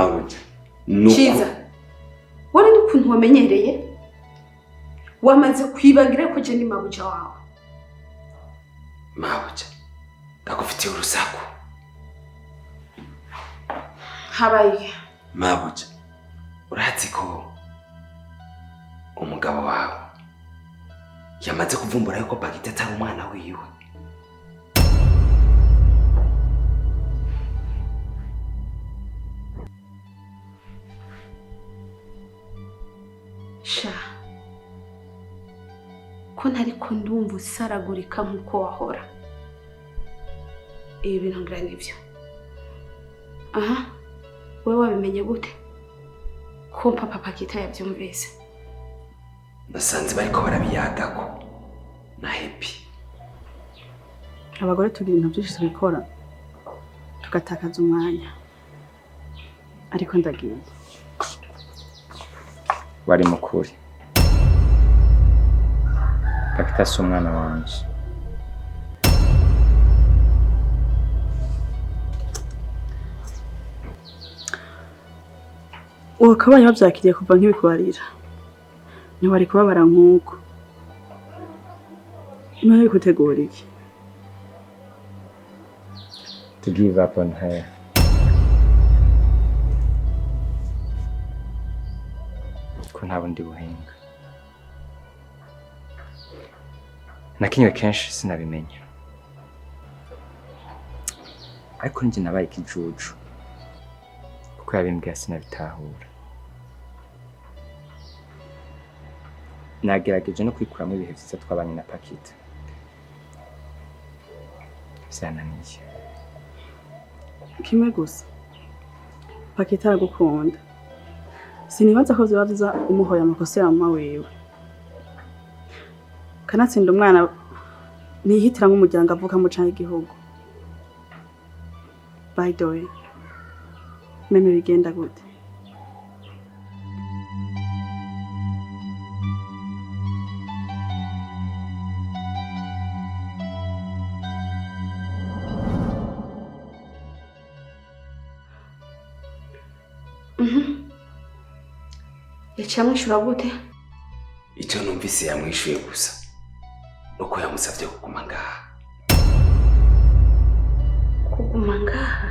mabuja Chiza wari ukuntu wamenyereye wamaze kwibagira ko je ni mabuja wawe mabuja ndagufitiye urusaku habaye mabuja urazi ko umugabo wawe yamaze kuvumbura yuko Pakita atari umwana wiwe sha ko ntariko ndumva usaragurika nkuko wahora ibi bintu ngira nivyo aha wewe wabimenye gute ko papa Pakita yavyumvise nasanze bariko barabiyagako na happy abagore tugira ibintu byinshi tubikora tugatakaza umwanya ariko ndagiye wari mukuri Pakita si umwana wanje uwakabaye bavyakiriye kuva nk'ibikubarira ntiwari kubabara nk'uko nari gutegura iki to give up on her. Ko nta bundi buhinga nakinywe kenshi sinabimenya ariko njye nabaye ikijuju kuko yabimbwiye sinabitahura nagerageje no kwikuramo ibihe vyiza twabanye na Pakita vyananiye kimwe gusa Pakita aragukunda sinibaza ko vyoba umuhoya amakosa ya mama wewe kanatsinda umwana nihitira nk'umuryango avuka mu canke igihugu by the way meme bigenda gute yacamwishura gute icyo numvise yamwishuye gusa nuko yamusavye kuguma ngaha kuguma ngaha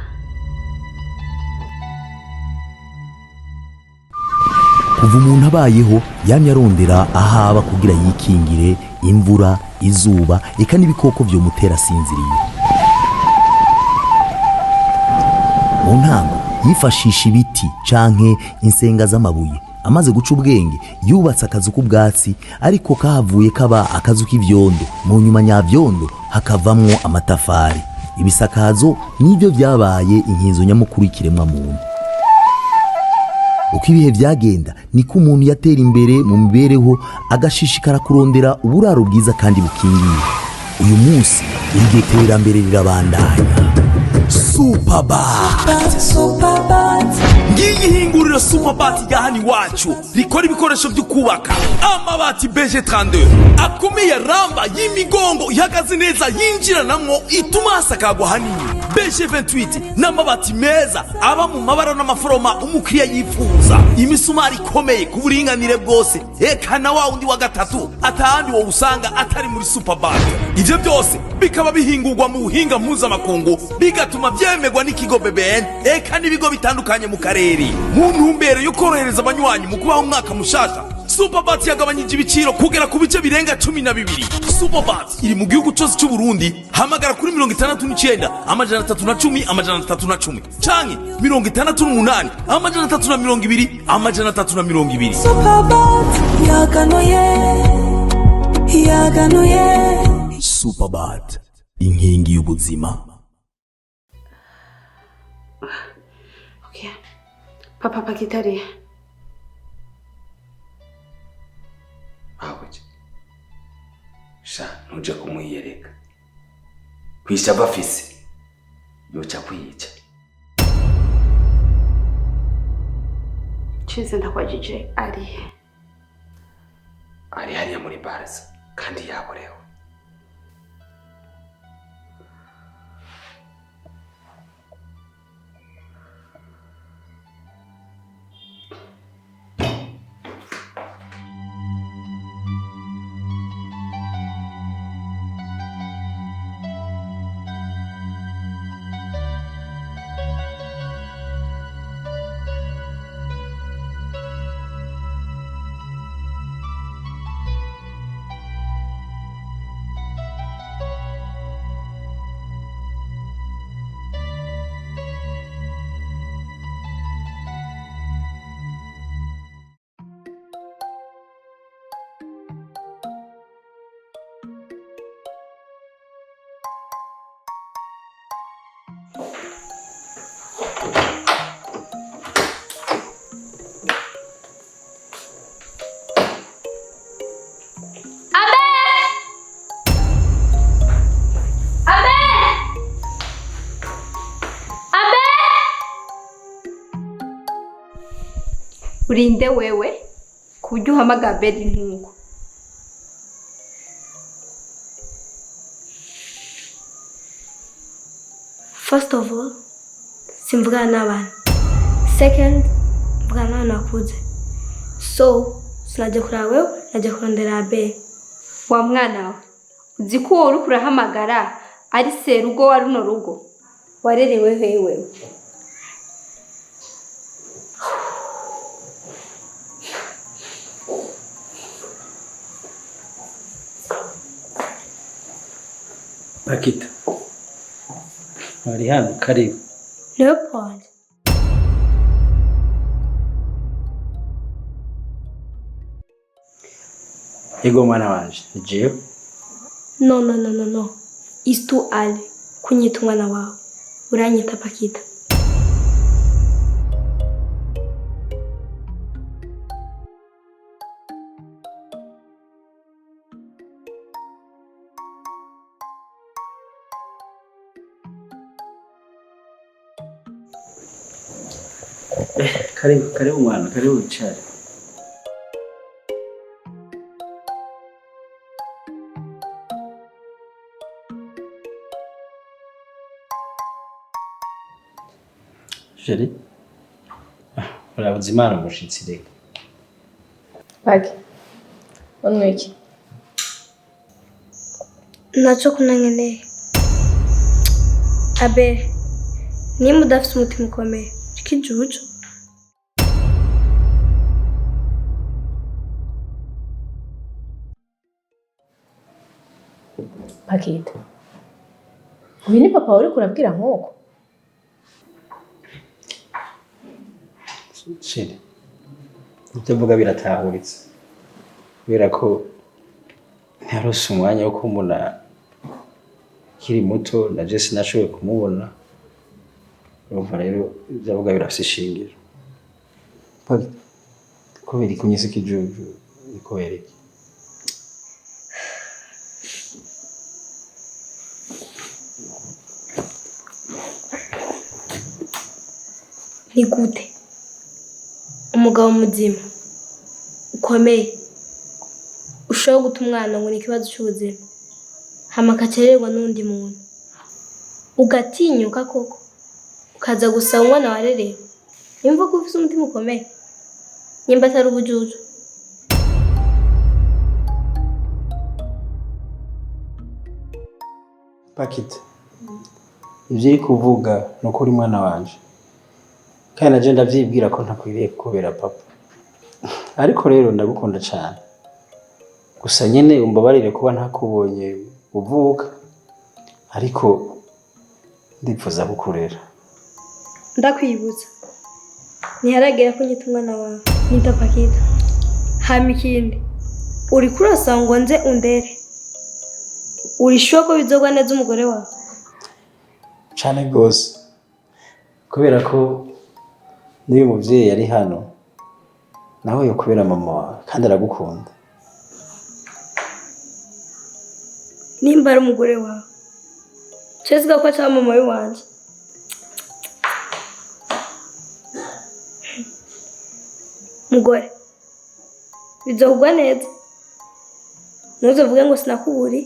kuva umuntu abayeho yamye arondera ahaba kugira yikingire imvura izuba eka n'ibikoko byo mutera sinziriye mu ntango yifashisha ibiti canke insenga z'amabuye amaze guca ubwenge yubatse akazu k'ubwatsi ariko kahavuye kaba akazu k'ivyondo mu nyuma nyavyondo hakavamwo amatafari ibisakazo nivyo vyabaye inkinzo nyamukuru y'ikiremwa muntu uko ibihe vyagenda niko umuntu yatera imbere mu mibereho agashishikara kurondera uburaro bwiza kandi bukingiye uyu munsi iryo terambere rirabandanya Superbat ngiyihingurira Superbat yahani wacu rikora ibikoresho byo kubaka amabati BG32 akomeye ramba y'imigongo ihagaze neza yinjiranamwo ituma hasakagwa hanini BG28 n'amabati meza aba mu mabara n'amaforoma umukiriya yifuza imisumari ikomeye ku buringanire bwose eka na wa undi wa gatatu atahandi wo usanga atari muri Superbat ivyo byose bikaba bihingurwa mu buhinga mpuzamakungu bigatuma vyemegwa n'ikigo BBN eka n'ibigo bitandukanye mu karere mu ntumbero yo korohereza abanywanyi mu kubaho umwaka mushasha Superbat yagabanyije ibiciro kugera ku bice birenga 12 Superbat iri mu gihugu cyose cy'u Burundi hamagara kuri 69 310 310 canke 68 320 320 Superbat yaganuye Superbat inkingi y'ubuzima. Okay. Papa Pakita ari mabuja sha ntuje kumwiyereka kwisha bafise yoca kwica Chize ndakwajije ari hariya muri baraza kandi yaborewe urinde wewe kuburyo uhamagara Abel nkuko. First of all, simvugana n'abantu. Second, mvugana n'abantu bakuze. So, sinajya kuraba wewe, najya kurondera Abel. Wa mwana we, uzi ko wowe uriko urahamagara ari serugo wa runo rugo warerewe hewe? Pakita, wari hano karibu. Leopold. Ego mwana wanje, ni jewe. No. It's too early kunyita umwana wawe. Uranyita Pakita. Karibu mwana, karibu wicare. Jeri? Urabuze imana umushitsi reka. Paki. Unwe iki? Nacho kunangeneye. Abel, nimba udafite umutima ukomeye, ikijuju. Pakita. Uyu ni papa uri kurabwira nk'uko? Jeri. Ibyo mvuga biratahuritse. Kubera ko ntarose umwanya wo kumubona kiri muto na je sinashoboye kumubona. Urumva rero ibyo avuga birafise ishingiro. Kubera ikunyise ikijuju ni kubera iki? Ni gute umugabo muzima ukomeye ushobora guta umwana ngo ni ikibazo cy'ubuzima hama akacererwa n'undi muntu ugatinyuka koko ukaza gusaba umwana warerewe? Nimva ko ufite umutima ukomeye, nimba atari ubujuju. Pakita, ibyo uri kuvuga ni ukuri mwana wanje, kandi naje ndavyibwira ko ntakwiriye kubera papa, ariko rero ndagukunda cyane. Gusa nyene umbabarire kuba ntakubonye uvuka, ariko ndipfuza kukurera. Ndakwibutsa ntiharagera ko nyita umwana wawe, nyita Pakita. Hama ikindi, uri kurasa ngo nze undere, uri sure ko bizogwa neza umugore wawe? Cyane gose, kubera ko niyo muvyeyi yari hano nawe yo kubera mama wawe kandi aragukunda. Nimba ari umugore wawe cezga ko cyangwa mama wanje, mugore bizogwa neza, ntuzovuge ngo sinakuburi.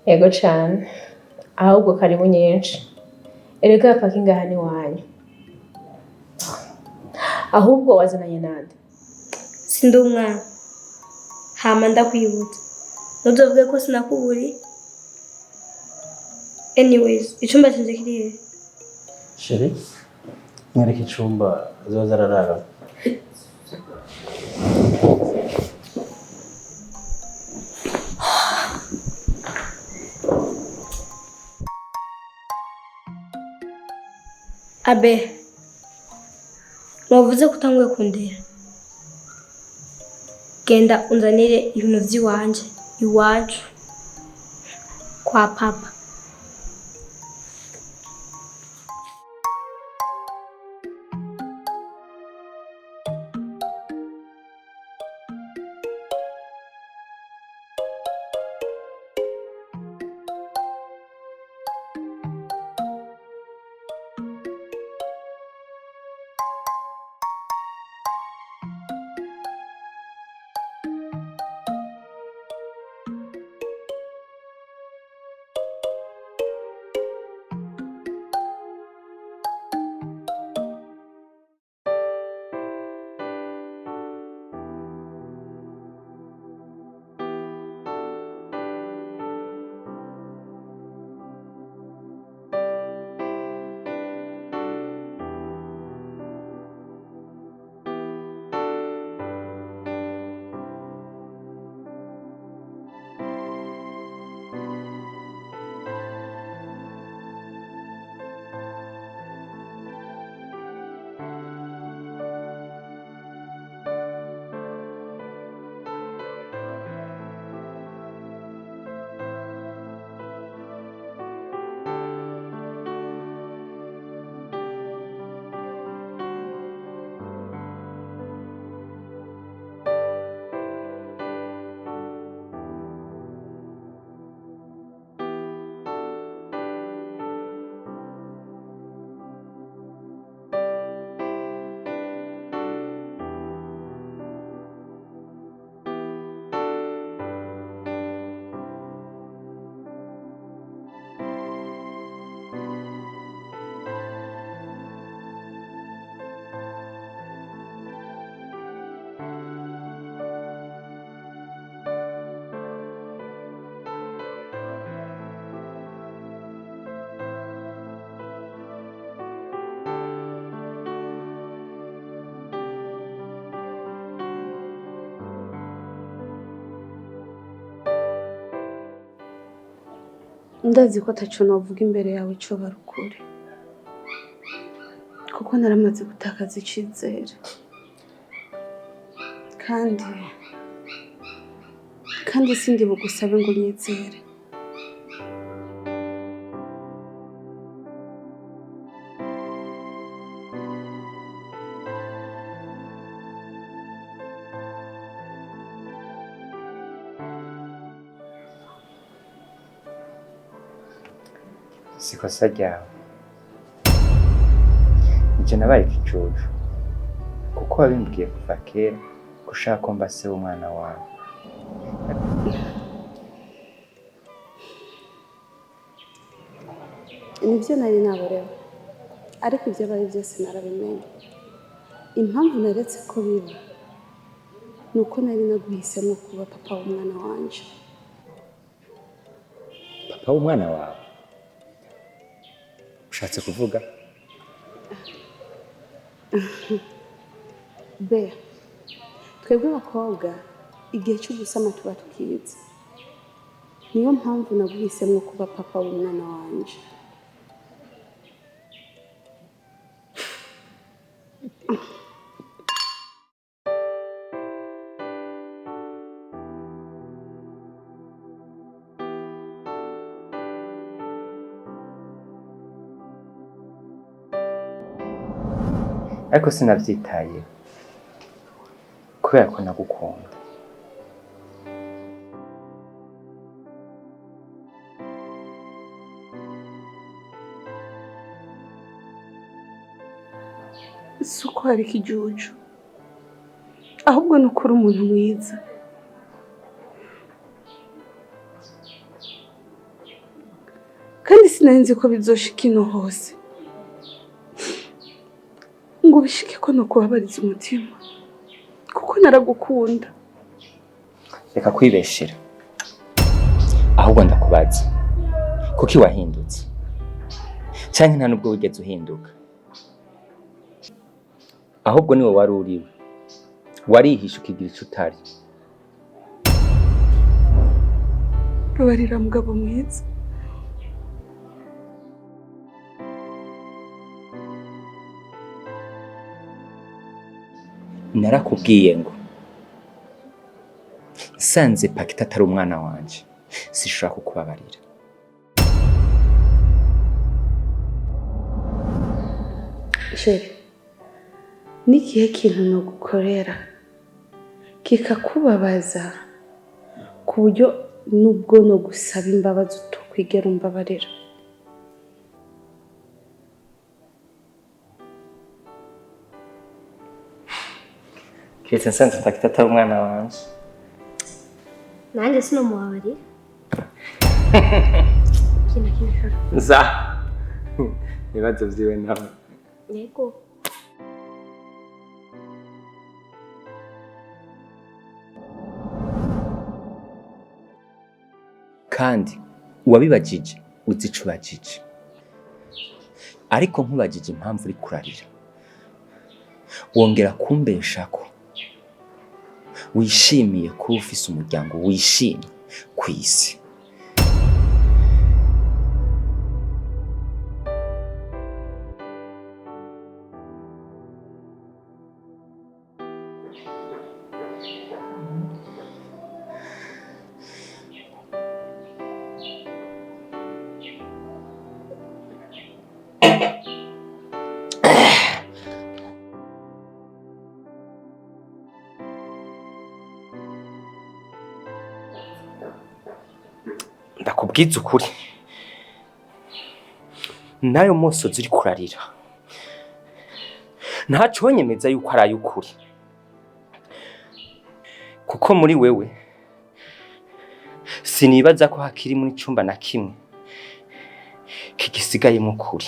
Yego cyane, ahubwo karibu nyinshi. Erega Paki ngaha ni wanyu. Ahubwo wazananye nande? Sindi umwana. Hama ndakwibutsa, ntuzovuge ko sinakuburi. Anyways, icyumba cyanjye kirihe? Sheri, mwereke icumba azoza ararara. Abel, wavuze ko utanguye kundera. Genda unzanire ibintu by'iwanje, iwacu kwa papa. ndazi ko ataco novuga imbere yawe ico barukure, kuko naramaze gutakaza icizere kandi sindi bugusabe ngo unyizere. Si ikosa ryawe. Ije nabaye ikijuju. Kuko wabimbwiye kuva kera ko ushaka ko mba se w'umwana wawe. Nibyo nari naborewe, ariko ibyo bari byose narabimenye. Impamvu naretse ko biba nuko nari naguhisemo kuba papa w'umwana wanje. Papa w'umwana wawe? Ushatse kuvuga? Bea, twebwe abakobwa igihe cyo gusama tuba tukizi. Niyo mpamvu naguhisemo kuba papa w'umwana wanje. Ariko sinavyitaye kubera ko nagukunda. Suko hari ikijuju, ahubwo nuko uri umuntu mwiza. Kandi sinari nzi ko bizoshika ino hose ngo bishike ko nokubabariza umutima, kuko naragukunda. Reka kwibeshera, ahubwo ndakubaza kuki wahindutse, canke nta nubwo wigeze uhinduka? Ahubwo niwe wari uriwe, warihisha ukigira ico utari. Babarira mugabo mwiza. Narakubwiye ngo sanze Pakita atari umwana wanje sishobora kukubabarira. Chérie, nikihe kintu nogukorera kikakubabaza ku buryo nubwo no gusaba imbabazi utokwigera umbabarira? Kiretse nsanze Pakita atari umwana wanje. Nanjye sinomubabarira. Za ibibazo vyiwe nawe. Yego. Kandi uwabibajije uzi ico ubajije, ariko nkubajije impamvu uri kurarira wongera kumbesha ko wishimiye kuba ufise umuryango wishimye kw'isi. Ndakubwiza ukuri, nayo musozi uri kurarira ntaco nyemeza yuko ari ay'ukuri, kuko muri wewe sinibaza ko hakiri muri cumba na kimwe kigisigayemo ukuri.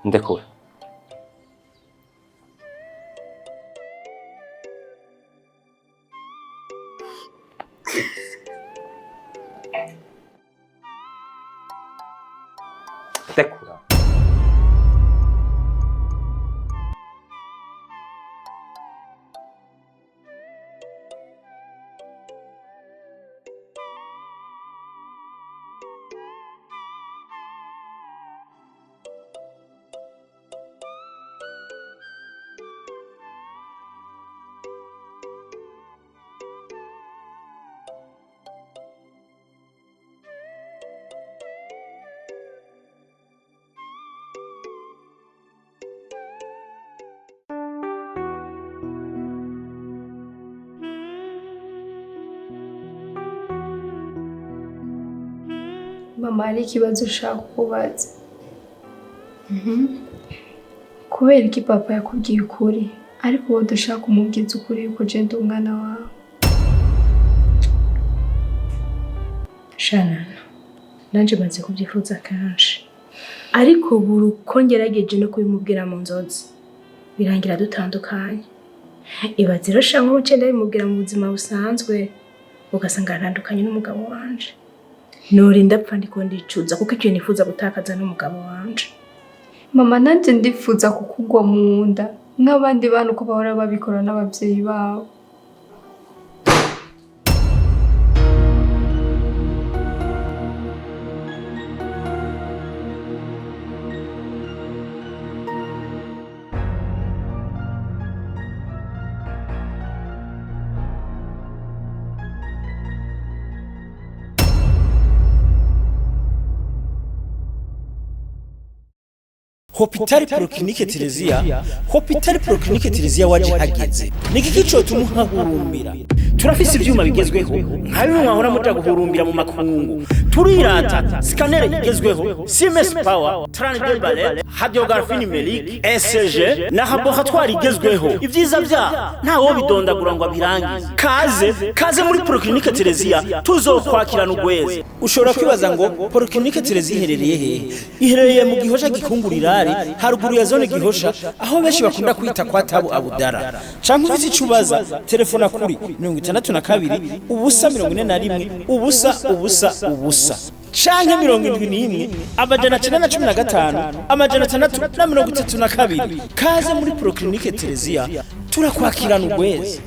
Ndekura. ndekura. Mama, hari ikibazo ushaka kubaza. Kubera iki papa yakubwiye ukuri ariko wowe udashaka kumubwiza ukuri yuko je ndi umwana wawe? Shanana, nanje maze kubyifuza kenshi, ariko buri uko ngerageje no kubimubwira mu nzozi birangira dutandukanye. Ibaze rero shanka uce ndabimubwira mu buzima busanzwe ugasanga arandukanye n'umugabo wanje. Norinda apfa ndiko ndicuza kuko icyo nifuza gutakaza n'umugabo wanje. Mama, nanje ndifuza kukugwa mu nda nk'abandi bantu ko bahora babikora n'abavyeyi babo. Hospitali Proclinique Terezia, Hospitali Proclinique Terezia waje hageze. Niki kico tumuhahurumbira. Turafise ivyuma bigezweho, nka bimwe mwahora muja guhurumbira mu makungu. Turirata, scanner igezweho, CMS Power, Transport Ballet, radiographie numérique, ECG, na laboratoire igezweho. Ivyiza vya ntawo bidondagura ngo abirangize. Kaze muri Proclinique Terezia tuzokwakirana ugweze. Ushobora kwibaza ngo Proclinique Terezia iherereye he? Iherereye mu Gihosha Gikungurira haruguru ya zone Gihosha aho benshi bakunda kwita kwa Tabu Abudara. Canke ufite icubaza telefona kuri 62 ubusa 41 ubusa canke 71 amajana 915 amajana 632. Kaze muri Proclinique Terezia turakwakirana ugweze.